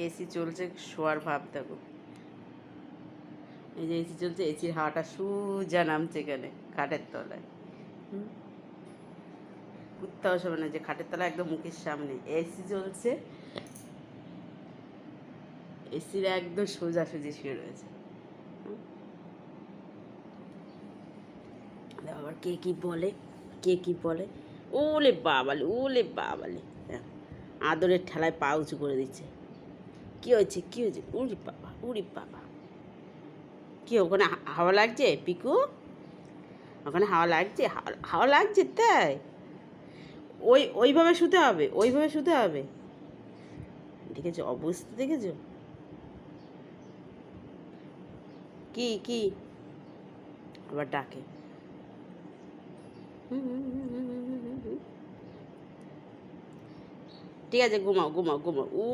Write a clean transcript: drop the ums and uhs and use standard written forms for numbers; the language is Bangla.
এসি চলছে, শোয়ার ভাব দেখো। এই যে এসি চলছে, এসির হাওয়াটা সোজা নামছে এখানে খাটের তলায়। কুত্তাও শোবে না, যে খাটের তলায় একদম মুখের সামনে এসি চলছে, এসির একদম সোজাসুজি শুয়ে রয়েছে। আবার কে কি বলে, কে কি বলে, ওলে বাবালে, ওলে বাবালে, আদরের ঠেলায় পা উঁচু করে দিচ্ছে। কী হয়েছে, কী হয়েছে, উড়ি বাবা, উড়ি বাবা। কি ওখানে হাওয়া লাগছে পিকু? ওখানে হাওয়া লাগছে, হাওয়া লাগছে তাই? ওইভাবে শুতে হবে, ওইভাবে শুতে হবে। দেখেছো অবস্থা, দেখেছো? কি কি আবার ডাকে। ঠিক আছে, ঘুমাও ঘুমাও ঘুমাও।